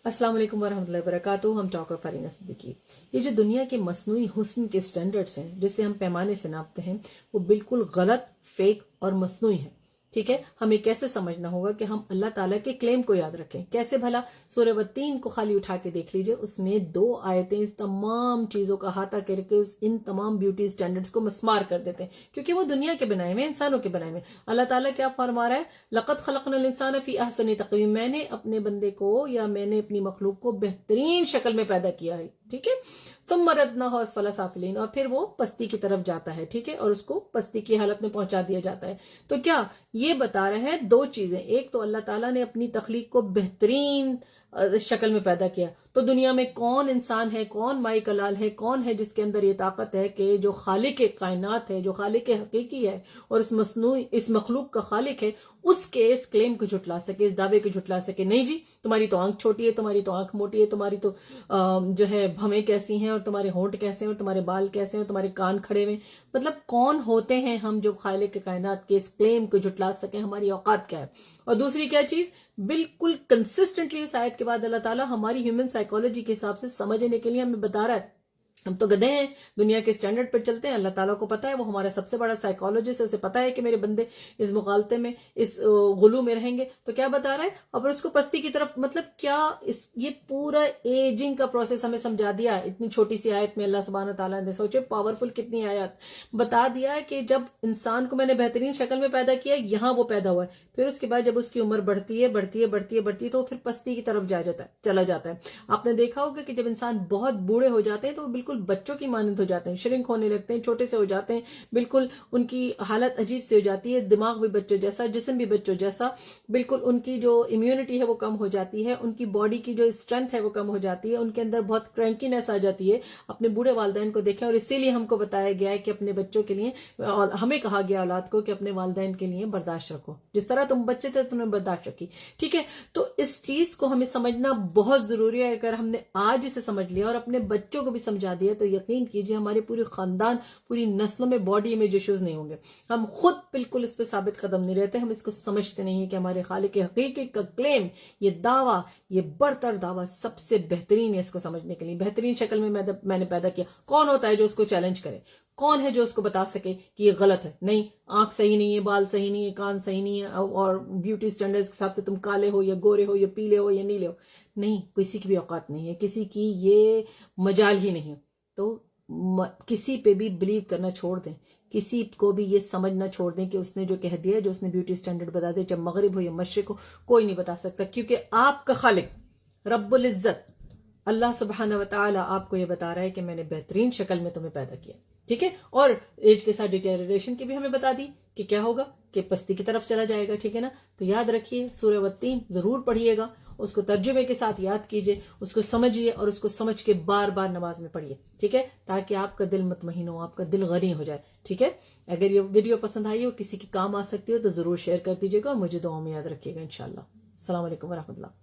अस्सलाम वालेकुम वरहमतुल्लाहि वबरकातुहू। हम टॉक ऑफ फरीना सिद्दीकी। ये जो दुनिया के मसनूई हुस्न के स्टैंडर्ड्स हैं जिससे हम पैमाने से नापते हैं वो बिल्कुल गलत, फेक और मसनूई है। ठीक है, हमें कैसे समझना होगा कि हम अल्लाह ताला के क्लेम को याद रखें। कैसे भला? सूरह वत्तीन को खाली उठा के देख लीजिए, उसमें 2 आयतें इस तमाम चीजों का अहाता करके इन तमाम ब्यूटी स्टैंडर्ड्स को मस्मार कर देते हैं, क्योंकि वो दुनिया के बनाए हुए, इंसानों के बनाए हुए। अल्लाह ताला क्या फरमा रहा है? लक़द खलक़नल इंसान फी अहसनी तक़वीम। मैंने अपने बंदे को या मैंने अपनी मखलूक को बेहतरीन शक्ल में पैदा किया है। ठीक है, तुम मरदनाहु अस्फला साफिलीन, और फिर वो पस्ती की तरफ जाता है। ठीक है, और उसको पस्ती की हालत में पहुंचा दिया जाता है। तो क्या ये बता रहे हैं 2 चीजें? एक तो अल्लाह ताला ने अपनी तख्लीक को बेहतरीन शक्ल में पैदा किया। तो दुनिया में कौन इंसान है, कौन माई कलाल है, कौन है जिसके अंदर ये ताकत है कि जो खालिक कायनात है, जो खालिक हकीकी है और इस मखलूक का खालिक है, उसके इस क्लेम को झुटला सके, इस दावे को झुटला सके? नहीं जी, तुम्हारी तो आंख छोटी है, तुम्हारी तो आंख मोटी है, तुम्हारी तो जो है भवें कैसी हैं, और तुम्हारे होंठ कैसे हैं, और तुम्हारे बाल कैसे हैं, और तुम्हारे कान खड़े हुए। मतलब कौन होते हैं हम जो खालिक कायनात के इस क्लेम को झुटला सके? हमारी औकात क्या है? और दूसरी क्या चीज, बिल्कुल कंसिस्टेंटली इस आयत के बाद अल्लाह ताला हमारी ह्यूमन साइकोलॉजी के हिसाब से समझने के लिए हमें बता रहा है। हम तो गधे हैं, दुनिया के स्टैंडर्ड पर चलते हैं। अल्लाह ताला को पता है, वो हमारा सबसे बड़ा साइकोलॉजिस्ट है, उसे पता है कि मेरे बंदे इस मुगालते में, इस गुलू में रहेंगे। तो क्या बता रहा है? अब उसको पस्ती की तरफ, मतलब क्या ये पूरा एजिंग का प्रोसेस हमें समझा दिया इतनी छोटी सी आयत में। अल्लाह सुब्हान ताला ने, सोचे पावरफुल कितनी आयत बता दिया है कि जब इंसान को मैंने बेहतरीन शक्ल में पैदा किया, यहाँ वो पैदा हुआ है। फिर उसके बाद जब उसकी उम्र बढ़ती है बढ़ती है बढ़ती है बढ़ती है तो फिर पस्ती की तरफ चला जाता है। आपने देखा होगा कि जब इंसान बहुत बूढ़े हो जाते हैं तो वो बिल्कुल बच्चों की मानंद हो जाते हैं, श्रिंक होने लगते हैं, छोटे से हो जाते हैं, बिल्कुल उनकी हालत अजीब सी हो जाती है। दिमाग भी बच्चों जैसा, जिस्म भी बच्चों जैसा, बिल्कुल उनकी जो इम्यूनिटी है वो कम हो जाती है, उनकी बॉडी की जो स्ट्रेंथ है वो कम हो जाती है, उनके अंदर बहुत क्रैंकीनेस आ जाती है। अपने बूढ़े वालिदैन को देखें, और इसीलिए हमको बताया गया है कि अपने बच्चों के लिए, और हमें कहा गया औलाद को कि अपने वालिदैन के लिए बर्दाश्त रखो, जिस तरह तुम बच्चे थे तुमने बर्दाश्त रखी। ठीक है, तो इस चीज को हमें समझना बहुत जरूरी है। अगर हमने आज इसे समझ लिया और अपने बच्चों को भी समझा दिया तो यकीन कीजिए हमारे पूरे खानदान, पूरी नस्लों में बॉडी इमेज इश्यूज नहीं होंगे। हम खुद बिल्कुल इस पे साबित कदम नहीं रहते, हम इसको समझते नहीं है कि हमारे खालिक हकीकी का क्लेम, ये दावा, ये बरतर दावा सबसे बेहतरीन है। इसको समझने के लिए बेहतरीन शक्ल में मैंने पैदा किया। कौन होता है जो उसको चैलेंज करे? कौन है जो उसको बता सके कि ये गलत है? नहीं, आंख सही नहीं है, बाल सही नहीं है, कान सही नहीं है, और ब्यूटी स्टैंडर्ड्स के हिसाब से तुम काले हो या गोरे हो या पीले हो या नीले हो, नहीं, किसी की भी औकात नहीं है, किसी की ये मजाल ही नहीं है। तो किसी पे भी बिलीव करना छोड़ दें, किसी को भी ये समझना छोड़ दें कि उसने जो कह दिया, जो उसने ब्यूटी स्टैंडर्ड बता दिया, चाहे मगरिब हो या मशरिक हो, कोई नहीं बता सकता, क्योंकि आपका खालिक रब्बुल इज्जत अल्लाह सुब्हानहू व तआला आपको ये बता रहा है कि मैंने बेहतरीन शक्ल में तुम्हें पैदा किया। ठीक है, और एज के साथ डिटेरियोरेशन की भी हमें बता दी कि क्या होगा, कि पस्ती की तरफ चला जाएगा। ठीक है ना, तो याद रखिए, सूरह वत्तीन जरूर पढ़िएगा, उसको तर्जुमे के साथ याद कीजिए, उसको समझिए, और उसको समझ के बार बार नमाज में पढ़िए। ठीक है, ताकि आपका दिल मुतमईन हो, आपका दिल गनी हो जाए। ठीक है, अगर ये वीडियो पसंद आई हो, किसी के काम आ सकती हो, तो जरूर शेयर कर दीजिएगा, और मुझे दुआ में याद रखिएगा इंशाल्लाह। अस्सलाम वालेकुम व रहमतुल्लाह।